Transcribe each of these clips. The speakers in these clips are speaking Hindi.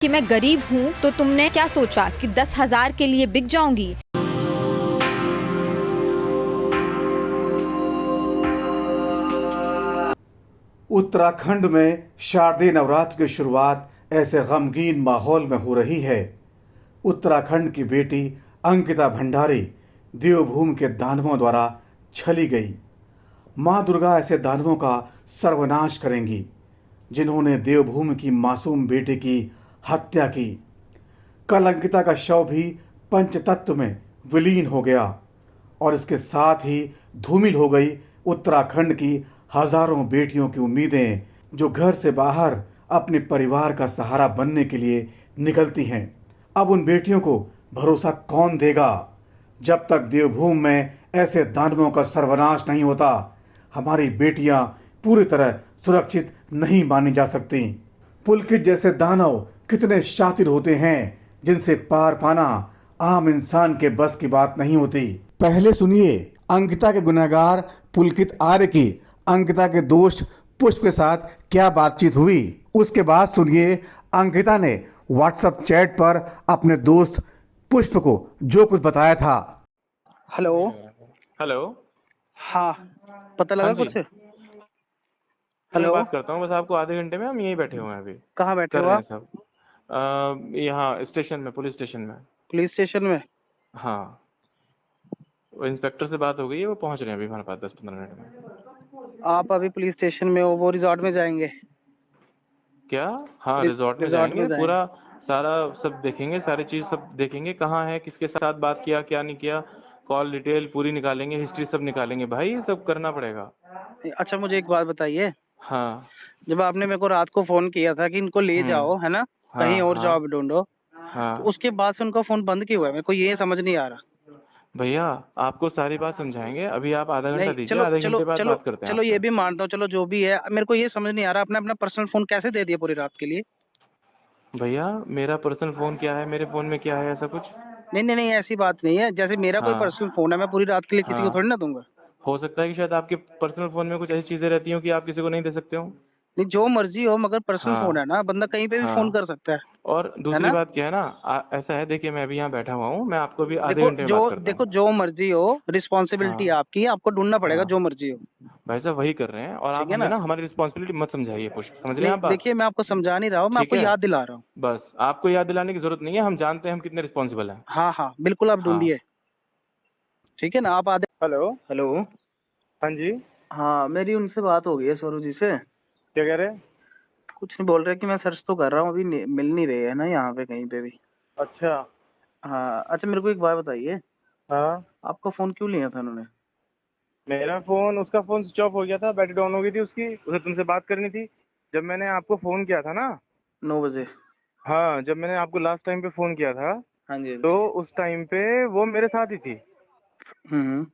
कि मैं गरीब हूँ तो तुमने क्या सोचा कि 10,000 के लिए बिक जाऊंगी। उत्तराखंड में शारदीय नवरात्र की शुरुआत ऐसे गमगीन माहौल में हो रही है। उत्तराखंड की बेटी अंकिता भंडारी देवभूमि के दानवों द्वारा छली गई। मां दुर्गा ऐसे दानवों का सर्वनाश करेंगी जिन्होंने देवभूमि की मासूम बेटी की हत्या की। कल अंकिता का शव भी पंचतत्व में विलीन हो गया और इसके साथ ही धूमिल हो गई उत्तराखंड की हजारों बेटियों की उम्मीदें जो घर से बाहर अपने परिवार का सहारा बनने के लिए निकलती हैं। अब उन बेटियों को भरोसा कौन देगा? जब तक देवभूमि में ऐसे दानवों का सर्वनाश नहीं होता, हमारी बेटियां पूरी तरह सुरक्षित नहीं मानी जा सकती। पुलकित जैसे दानव कितने शातिर होते हैं जिनसे पार पाना आम इंसान के बस की बात नहीं होती। पहले सुनिए अंकिता के गुनहगार पुलकित आर्य की अंकिता के दोस्त पुष्प के साथ क्या बातचीत हुई। उसके बाद सुनिए अंकिता ने व्हाट्सएप चैट पर अपने दोस्त पुष्प को जो कुछ बताया था। हेलो। हेलो। हाँ, पता लगा हाँ जी। कुछ? मैं हेलो। बात करता हूँ बस आपको आधे घंटे में। हम यहीं बैठे हुए हैं अभी। कहाँ बैठे कर हो रहे हैं आप? सब यहाँ स्टेशन में, पुलिस स्टेशन में। पुलिस स्टेशन में? हाँ, वो इंस्पेक्टर से बात हो गई है, वो पहुंच रहे हैं अभी हमारे पास 10-15 मिनट में। आप अभी पुलिस स्टेशन में हो, वो रिजॉर्ट में जाएंगे? क्या? हाँ, रिजॉर्ट में रिजॉर्ट में जाएंगे, जाएंगे। पूरा सारा सब देखेंगे, सारी चीज सब देखेंगे, कहाँ है, किसके साथ बात किया, क्या नहीं किया, कॉल डिटेल पूरी निकालेंगे, हिस्ट्री सब निकालेंगे भाई, ये सब करना पड़ेगा। अच्छा, मुझे एक बात बताइए। हाँ। जब आपने मेरे को रात को फोन किया था कि इनको ले जाओ, है ना, कहीं हाँ और हाँ जॉब ढूंढो, तो हाँ। उसके बाद से उनका फोन बंद क्यों हुआ है? मेरे को ये समझ नहीं आ रहा। भैया आपको सारी बात समझाएंगे, अभी आप आधा घंटा नहीं, दीजिए, चलो आधे चलो घंटे बाद चलो बात करते हैं चलो, ये आपसे। भी मानता हूँ, चलो जो भी है, मेरे को ये समझ नहीं आ रहा, आपने अपना पर्सनल फोन कैसे दे दिया पूरी रात के लिए? भैया मेरा पर्सनल फोन क्या है, मेरे फोन में क्या है, ऐसा कुछ? नहीं नहीं नहीं, ऐसी बात नहीं है। जैसे मेरा कोई हाँ पर्सनल फोन है, मैं पूरी रात के लिए किसी को हाँ। थोड़ी ना दूंगा। हो सकता है कि शायद आपके पर्सनल फोन में कुछ ऐसी चीजें रहती हो कि आप किसी को नहीं दे सकते हो। नहीं, जो मर्जी हो, मगर पर्सनल फोन हाँ है ना, बंदा कहीं पे भी फोन हाँ। कर सकता और है दूसरी ना? बात क्या है ना, ऐसा है, देखिए मैं अभी यहाँ बैठा हुआ हूँ, मैं आपको अभी आधे देखो घंटे में जो बात करता देखो हूँ। जो मर्जी हो, रिस्पॉन्सिबिलिटी हाँ आपकी है, आपको ढूंढना पड़ेगा हाँ। जो मर्जी हो। भाई साहब वही कर रहे हैं, और आप ठीक है हमें ना? ना हमारी रिस्पॉन्सिबिलिटी मत समझाइए पुष्प, समझ रहे हैं नहीं, आप बात? देखिए, मैं आपको समझा नहीं रहा हूँ, मैं ठीक आपको है, याद दिला रहा हूँ। बस आपको याद दिलाने की जरूरत नहीं है, हम जानते हैं हम कितने रिस्पॉन्सिबल हैं। हाँ हाँ, बिल्कुल, आप हाँ। ढूंढिए। ठीक है ना? आप आधे। हेलो। हेलो। हाँ जी। हाँ, मेरी उनसे बात हो गई है, सौरभ जी से। क्या कह रहे हैं? कुछ नहीं बोल रहे कि मैं सर्च तो कर रहा हूँ, अभी मिल नहीं रहे है ना यहाँ पे कहीं पे भी। अच्छा। हाँ, अच्छा, मेरे को एक बात बताइए, हाँ। आपका फोन क्यों लिया था उन्होंने? मेरा फोन, उसका फोन स्विच ऑफ हो गया था, बैटरी डाउन हो गई थी उसकी, उसे तुमसे बात करनी थी। जब मैंने आपको फोन किया था ना, 9 बजे। हाँ, जब मैंने आपको लास्ट टाइम पे फोन किया था, हाँ जी, हाँ तो जी। उस टाइम पे वो मेरे साथ ही थी, हम्म।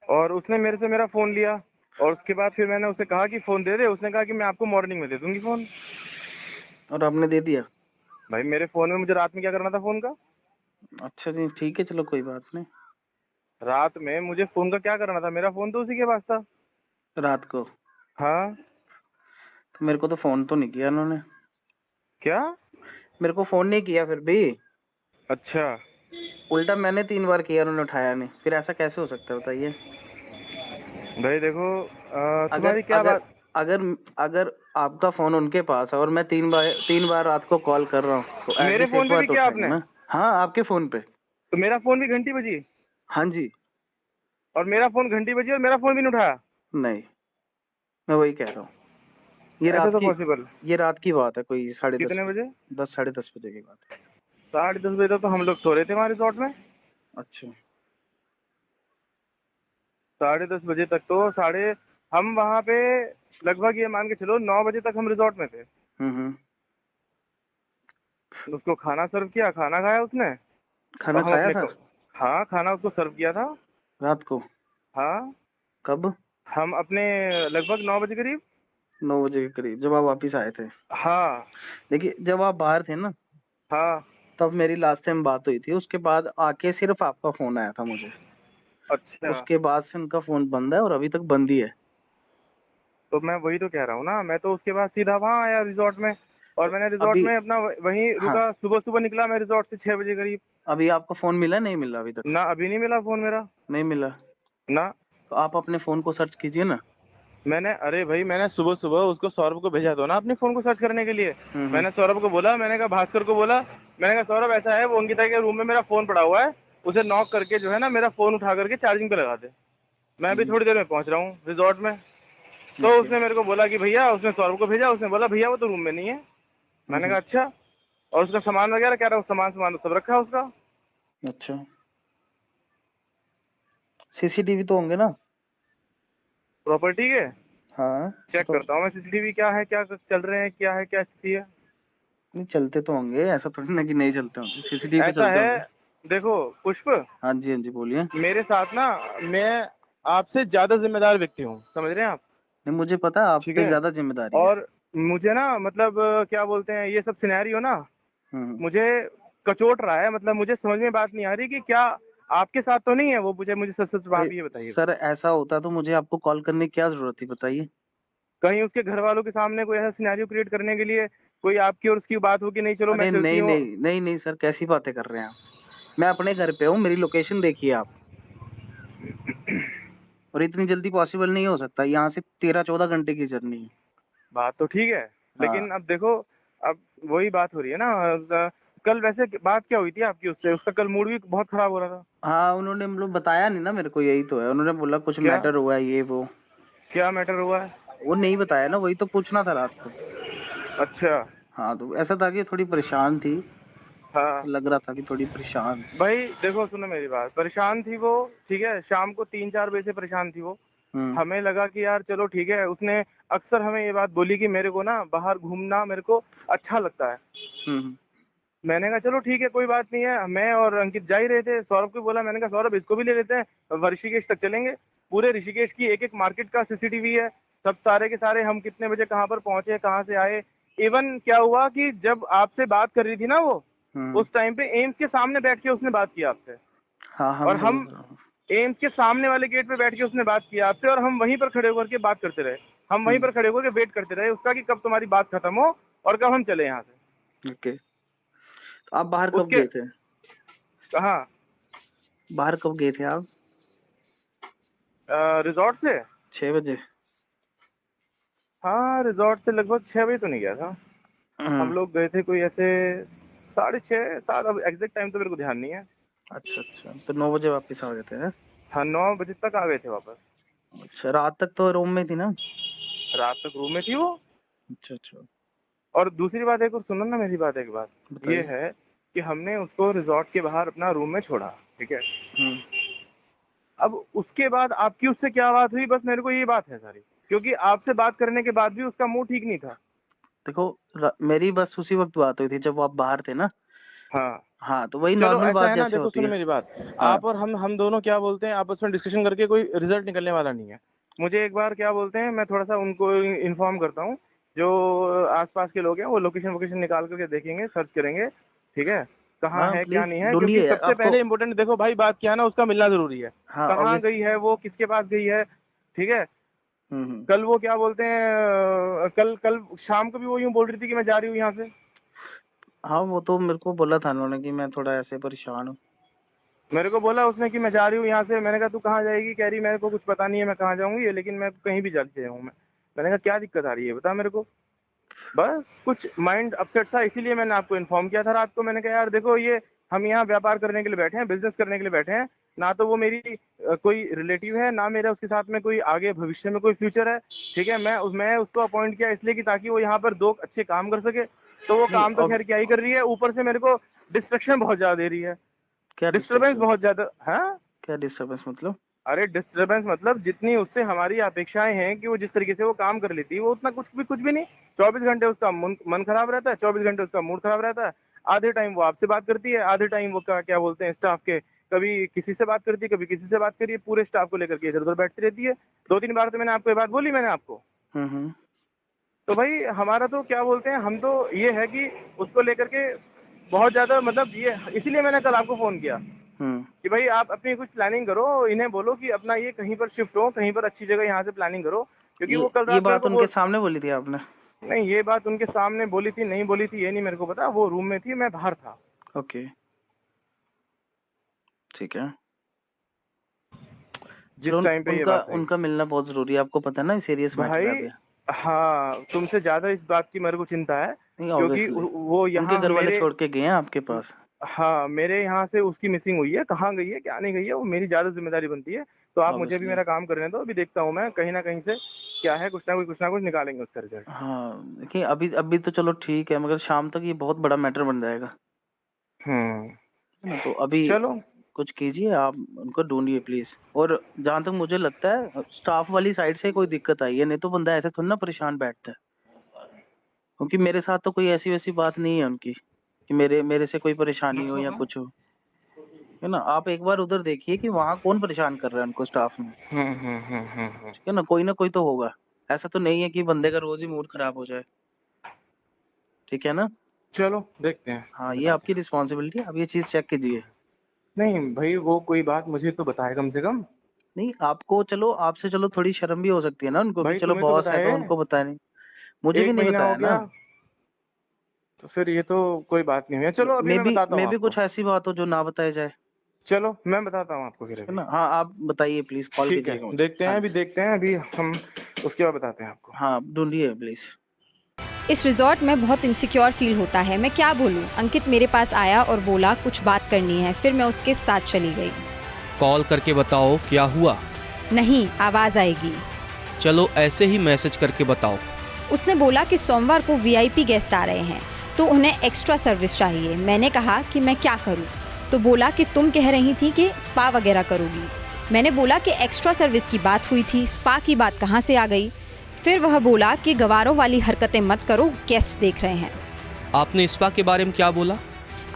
और उसने मेरे से मेरा फोन लिया, और उसके बाद फिर मैंने उसे कहा कि फोन दे दे, उसने कहा कि मैं आपको मॉर्निंग में दे दूंगी फोन। और आपने दे दिया? भाई मेरे फोन में मुझे रात में क्या करना था फोन का? अच्छा जी, ठीक है, चलो कोई बात नहीं। रात में मुझे फोन का क्या करना था? मेरा फोन तो उसी के पास था। रात को? हाँ। तो मेरे को तो फोन तो नहीं किया उन्होंने। क्या? मेरे को फोन नहीं किया फिर भी। अच्छा। उल्टा मैंने 3 बार किया, उन्होंने उठाया नहीं, फिर ऐसा कैसे हो सकता है बताइए? भाई देखो, अगर तुम्हारी क्या अगर बात? अगर अगर आपका फोन उनके पास है और मैं 3 बार रात को कॉल कर रहा हूँ, तो मेरे एटलीस्ट एक फोन पे बार भी तो किया उठाएंगे आपने? ना। हाँ, आपके फोन पे। तो मेरा फोन भी घंटी बजी, हाँ जी। और मेरा फोन घंटी बजी और मेरा फोन भी नहीं उठाया? नहीं, मैं वही कह रहा हूँ। ये ऐसे रात तो की पॉसिबल? ये रात की बात है, कोई 10:30 कितने बजे। बजे? 10, 10:30 बजे की बात है। 10:30 बजे तक तो हम लोग सो रहे थे वहां रिसोर्ट में। अच्छा। 10:30 बजे तक तो साढ़े, हम वहां पे लगभग ये मान के चलो 9 बजे तक हम रिसोर्ट में थे। हम्म। उसको खाना सर्व किया, खाना खाया उसने, खाना और हम खाया अपने था? हाँ, खाना उसको सर्व किया था। रात को? हाँ। कब? हम अपने लगभग 9 बजे करीब। 9 बजे के करीब, जब आप वापिस आए थे? हाँ देखिए, जब आप बाहर थे ना, हाँ। तब मेरी लास्ट टाइम बात हुई थी, उसके बाद आके सिर्फ आपका फोन आया था मुझे। अच्छा। उसके बाद से उनका फोन बंद है, और अभी तक बंद ही है। तो मैं वही तो कह रहा हूँ ना, मैं तो उसके बाद सीधा वहां आया रिसोर्ट में। और मैंने रिजॉर्ट अभी में अपना वहीं हाँ रुका, सुबह सुबह निकला मैं रिजॉर्ट से 6 बजे करीब। अभी आपको फोन मिला नहीं मिला अभी तक? ना अभी नहीं मिला फोन मेरा। नहीं मिला? ना तो आप अपने फोन को सर्च कीजिए ना। मैंने, अरे भाई मैंने सुबह सुबह उसको सौरभ को भेजा दो ना अपने फोन को सर्च करने के लिए। मैंने सौरभ को बोला, मैंने कहा भास्कर को बोला, मैंने कहा सौरभ ऐसा है वो अंकिता के रूम में मेरा फोन पड़ा हुआ है, उसे नॉक करके जो है ना मेरा फोन उठा करके चार्जिंग पे लगा दे, मैं अभी थोड़ी देर में पहुंच रहा हूँ रिजॉर्ट में। तो ओके। उसने मेरे को बोला कि भैया, उसने सौरभ को भेजा, उसने बोला भैया वो तो रूम में नहीं है। मैंने कहा अच्छा। और उसका सामान वगैरह कह रहा हूँ, सामान सामान सब रखा है उसका। अच्छा, सीसीटीवी तो होंगे ना? प्रॉपर्टी के हाँ चेक तो करता हूँ मैं सीसीटीवी क्या है, क्या चल रहे हैं, क्या है, क्या स्थिति है। नहीं चलते तो होंगे, ऐसा थोड़ी ना कि नहीं चलते होंगे, सीसीटीवी तो ऐसा चलते है, होंगे। देखो पुष्प, हाँ जी बोलिए। मेरे साथ ना, मैं आपसे ज्यादा जिम्मेदार व्यक्ति हूँ, समझ रहे हैं आप? नहीं मुझे पता है आप ठीक पे है। ज्यादा जिम्मेदारी है। और मुझे ना मतलब क्या बोलते हैं, ये सब सिनेरियो ना हम्म। मुझे कचोट रहा है, मतलब मुझे समझ में बात नहीं आ रही कि क्या आपके साथ तो नहीं है वो, मुझे मुझे सच सच अरे आप ये बताइए। सर ऐसा होता तो मुझे आपको कॉल करने की क्या जरूरत थी बताइए? कहीं उसके घर वालों के सामने कोई ऐसा सिनेरियो क्रिएट करने के लिए कोई आपकी और उसकी बात हो कि नहीं चलो मैं अरे चलती नहीं हूँ। नहीं नहीं नहीं सर, कैसी बातें कर रहे हैं आप? मैं अपने घर पे हूँ, मेरी लोकेशन देखिए आप। और इतनी जल्दी पॉसिबल नहीं हो सकता, यहाँ से 13-14 घंटे की जर्नी है। बात तो ठीक है, हाँ लेकिन अब देखो, अब वही बात हो रही है ना। कल वैसे बात क्या हुई थी आपकी उससे? उसका कल मूड भी बहुत खराब हो रहा था। हाँ उन्होंने मतलब बताया नहीं ना मेरे को, यही तो है, उन्होंने बोला कुछ क्या मैटर हुआ है ये वो। क्या मैटर हुआ है? वो नहीं बताया ना, वही तो पूछना था रात को। अच्छा। हाँ तो ऐसा था कि थोड़ी परेशान थी, हाँ लग रहा था कि थोड़ी परेशान। भाई देखो, सुनो मेरी बात, परेशान थी वो, ठीक है, शाम को 3-4 बजे से परेशान थी वो। हम्म हमें लगा कि यार चलो ठीक है, उसने अक्सर हमें ये बात बोली कि मेरे को ना बाहर घूमना मेरे को अच्छा लगता है। हम्म मैंने कहा चलो ठीक है, कोई बात नहीं है, मैं और अंकित जा ही रहे थे। सौरभ को बोला, मैंने कहा सौरभ इसको भी ले लेते हैं, ऋषिकेश तक चलेंगे। पूरे ऋषिकेश की एक एक मार्केट का सीसीटीवी है, सब सारे के सारे, हम कितने बजे कहाँ पर पहुंचे, कहाँ से आए। इवन क्या हुआ कि जब आपसे बात कर रही थी ना वो, हम्म। उस टाइम पे एम्स के सामने बैठ के उसने बात की आपसे। हाँ और हम हम लोग। एम्स के सामने वाले गेट पे बैठ के उसने बात की आपसे, और हम वहीं पर खड़े होकर के बात करते रहे। हम वहीं हम्म पर खड़े होकर के वेट करते रहे उसका कि कब तुम्हारी बात खत्म हो और कब हम चले यहाँ से। ओके। तो आप बाहर कब उसके गए थे? कहा, बाहर कब गए थे आप? रिजॉर्ट से? 6 बजे? हाँ रिजॉर्ट से लगभग 6 बजे तो नहीं गया था। हम लोग गए थे कोई ऐसे 6:30-7, अब एग्जैक्ट टाइम तो मेरे को ध्यान नहीं है। अच्छा अच्छा, तो 9 बजे वापस आ गए थे हैं? हाँ 9 बजे तक आ गए थे वापस। अच्छा, रात तक तो रूम में थी ना? रात तक रूम में थी वो। अच्छा अच्छा, और दूसरी बात, एक और सुनो ना मेरी बात, एक बात ये बताइए। है कि हमने उसको रिजॉर्ट के बाहर अपना रूम में छोड़ा, ठीक है। हम्म अब उसके बाद आपकी उससे क्या बात हुई, बस मेरे को ये बात है सारी, क्योंकि आपसे बात करने के बाद भी उसका मूड ठीक नहीं था। देखो मेरी बस उसी वक्त बात हुई थी जब आप बाहर थे ना। हाँ हाँ तो वही चलो नॉर्मल ऐसा बात है ना, जैसे देखो होती सुनो है। मेरी बात, हाँ आप और हम दोनों क्या बोलते हैं, आपस में डिस्कशन करके कोई रिजल्ट निकलने वाला नहीं है। मुझे एक बार क्या बोलते हैं, मैं थोड़ा सा उनको इन्फॉर्म करता हूँ, जो आसपास के लोग हैं वो लोकेशन वोकेशन निकाल करके देखेंगे, सर्च करेंगे, ठीक है, कहाँ हाँ है क्या प्लीज नहीं है। क्योंकि ढूंढिए सबसे आपको। पहले इम्पोर्टेंट, देखो भाई बात क्या है ना, उसका मिलना जरूरी है। हाँ कहाँ ऑब्वियस। गई है वो, किसके पास गई है, ठीक है। हम्म। कल वो क्या बोलते हैं, कल कल शाम को भी वो यूं बोल रही थी कि मैं जा रही हूँ यहाँ से। हाँ वो तो मेरे को बोला था उन्होंने कि मैं थोड़ा ऐसे परेशान हूँ। मेरे को बोला उसने कि मैं जा रही हूँ यहाँ से। मैंने कहा तू कहाँ जाएगी? कह रही मेरे को कुछ पता नहीं है मैं कहाँ जाऊंगी, लेकिन मैं कहीं भी चली जाऊँ मैं। मैंने कहा क्या दिक्कत आ रही है बता मेरे को। बस कुछ माइंड अपसेट था, इसीलिए मैंने आपको इन्फॉर्म किया था रात को। मैंने कहा यार देखो, ये हम यहाँ व्यापार करने के लिए बैठे हैं, बिजनेस करने के लिए बैठे हैं, ना तो वो मेरी कोई रिलेटिव है, ना मेरा उसके साथ में कोई आगे भविष्य में कोई फ्यूचर है, ठीक है। मैं उसको अपॉइंट किया इसलिए कि ताकि वो यहाँ पर 2 अच्छे काम कर सके। तो वो नहीं काम तो अब खैर क्या ही कर रही है, ऊपर से मेरे को डिस्ट्रक्शन बहुत ज्यादा दे रही है, क्या डिस्टरबेंस डिस्ट्रक्शन? बहुत ज्यादा है। क्या डिस्टर्बेंस मतलब? अरे डिस्टरबेंस मतलब जितनी उससे हमारी अपेक्षाएं हैं कि वो जिस तरीके से वो काम कर लेती है, वो उतना कुछ भी नहीं। 24 घंटे उसका मन खराब रहता है, 24 घंटे उसका मूड खराब रहता है। आधे टाइम वो आपसे बात करती है, आधे टाइम वो क्या बोलते हैं स्टाफ के, कभी किसी से बात करती है, कभी किसी से बात करिए, पूरे स्टाफ को लेकर के इधर उधर बैठती रहती है। 2-3 बार तो मैंने आपको ये बात बोली मैंने आपको। हम्म। तो भाई हमारा तो क्या बोलते हैं, हम तो ये है कि उसको लेकर के बहुत ज्यादा, मतलब ये इसीलिए मैंने कल आपको फोन किया हम्म। कि भाई आप अपनी कुछ प्लानिंग करो, इन्हें बोलो कि अपना ये कहीं पर शिफ्ट हो, कहीं पर अच्छी जगह यहाँ से प्लानिंग करो, क्योंकि वो कल ये रात मेरे बात को उनके सामने बोली थी आपने? नहीं, ये बात उनके सामने बोली थी नहीं बोली थी ये नहीं मेरे को पता, वो रूम में थी मैं बाहर था। ओके, ठीक है। जिस चलो, टाइम पे ये उनका बात आई। उनका मिलना बहुत जरूरी है, आपको पता है ना सीरियस मैटर है भाई अभी। हाँ, तुमसे ज्यादा इस बात की मेरे को चिंता है नहीं, क्योंकि ऑब्वियसली वो उनके यहाँ घर वाले मेरे, छोड़ के गए हैं आपके पास। हाँ मेरे यहाँ से उसकी मिसिंग हुई है, कहाँ गई है क्या नहीं गई है वो मेरी ज्यादा जिम्मेदारी बनती है। तो आप मुझे भी ऑब्वियसली मेरा काम करने दो, अभी देखता हूँ मैं कहीं ना कहीं से क्या है, कुछ ना कुछ निकालेंगे उसका रिजल्ट। हाँ, देखिए अभी अभी तो चलो ठीक है, मगर शाम तक ये बहुत बड़ा मैटर बन जाएगा, है ना? तो अभी चलो कुछ कीजिए, आप उनको ढूंढिए प्लीज। और जहां तक मुझे लगता है स्टाफ वाली साइड से कोई दिक्कत आई है, नहीं तो बंदा ऐसे थोड़ा ना परेशान बैठता है। क्योंकि मेरे साथ तो कोई ऐसी वैसी बात नहीं है उनकी कि मेरे से कोई परेशानी हो या कुछ हो, है ना? आप एक बार उधर देखिए कि वहाँ कौन परेशान कर रहा है उनको स्टाफ में, ठीक है ना कोई तो होगा। ऐसा तो नहीं है कि बंदे का रोज ही मूड खराब हो जाए, ठीक है ना? चलो देखते हैं। हाँ, ये आपकी रिस्पॉन्सिबिलिटी है, आप ये चीज चेक कीजिए। नहीं भाई वो कोई बात मुझे तो बताए कम से कम। नहीं, आपको चलो, आपसे चलो थोड़ी शर्म भी हो सकती है ना उनको कि भाई चलो तुम्हें तो बॉस है बताए, तो उनको बताया नहीं, मुझे भी एक नहीं महीना हो बताया गया, ना। तो फिर ये तो कोई बात नहीं हुई। चलो अभी मैं बताता हूँ मे भी आपको। कुछ ऐसी बात हो जो ना बताया जाए, चलो मैं बताता हूँ आपको फिर है अभी। ना? हाँ, आप बताइए प्लीज, कॉल ठीक कीजिएगा है, मुझे। देखते हैं हाँ अभी, जी, देखते हैं अभी हम, उसके बाद बताते हैं आपको। हाँ ढूंढिए प्लीज। इस रिजॉर्ट में बहुत इनसिक्योर फील होता है, मैं क्या बोलूं। अंकित मेरे पास आया और बोला कुछ बात करनी है, फिर मैं उसके साथ चली गई। कॉल करके बताओ क्या हुआ। नहीं, आवाज आएगी। चलो ऐसे ही मैसेज करके बताओ। उसने बोला कि सोमवार को वीआईपी गेस्ट आ रहे हैं तो उन्हें एक्स्ट्रा सर्विस चाहिए। मैंने कहा कि मैं क्या करूं? तो बोला कि तुम कह रही थी कि स्पा वगैरह करोगी। मैंने बोला कि एक्स्ट्रा सर्विस की बात हुई थी, स्पा की बात कहाँ से आ गई? फिर वह बोला कि गवारों वाली हरकतें मत करो, गेस्ट देख रहे हैं। आपने स्पा के बारे में क्या बोला?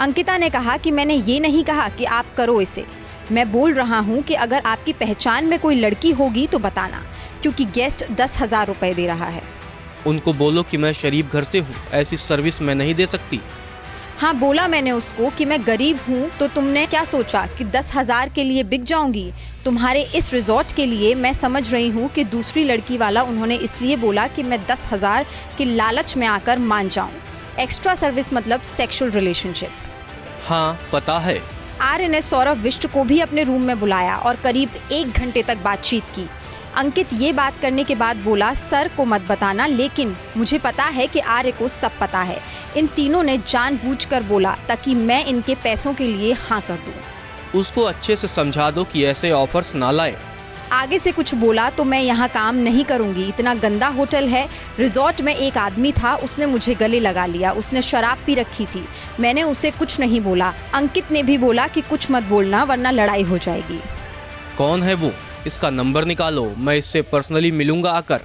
अंकिता ने कहा कि मैंने ये नहीं कहा कि आप करो इसे, मैं बोल रहा हूँ कि अगर आपकी पहचान में कोई लड़की होगी तो बताना, क्योंकि गेस्ट 10,000 रुपए दे रहा है। उनको बोलो कि मैं शरीफ घर से हूँ, ऐसी सर्विस मैं नहीं दे सकती। हाँ, बोला मैंने उसको कि मैं गरीब हूँ, तो तुमने क्या सोचा कि 10,000 के लिए बिक जाऊंगी? तुम्हारे इस रिजॉर्ट के लिए मैं समझ रही हूँ कि दूसरी लड़की वाला उन्होंने इसलिए बोला कि मैं 10,000 के लालच में आकर मान जाऊँ। एक्स्ट्रा सर्विस मतलब सेक्सुअल रिलेशनशिप। हाँ पता है। आर्य ने सौरभ विष्ट को भी अपने रूम में बुलाया और करीब 1 घंटे तक बातचीत की। अंकित ये बात करने के बाद बोला सर को मत बताना, लेकिन मुझे पता है कि आर्य को सब पता है। इन तीनों ने जानबूझकर बोला ताकि मैं इनके पैसों के लिए हाँ कर दूं। उसको अच्छे से समझा दो कि ऐसे ऑफर्स ना लाए। आगे से कुछ बोला तो मैं यहाँ काम नहीं करूँगी, इतना गंदा होटल है। रिजॉर्ट में एक आदमी था, उसने मुझे गले लगा लिया, उसने शराब पी रखी थी, मैंने उसे कुछ नहीं बोला। अंकित ने भी बोला कि कुछ मत बोलना वरना लड़ाई हो जाएगी। कौन है वो? इसका नंबर निकालो, मैं इससे पर्सनली मिलूंगा आकर।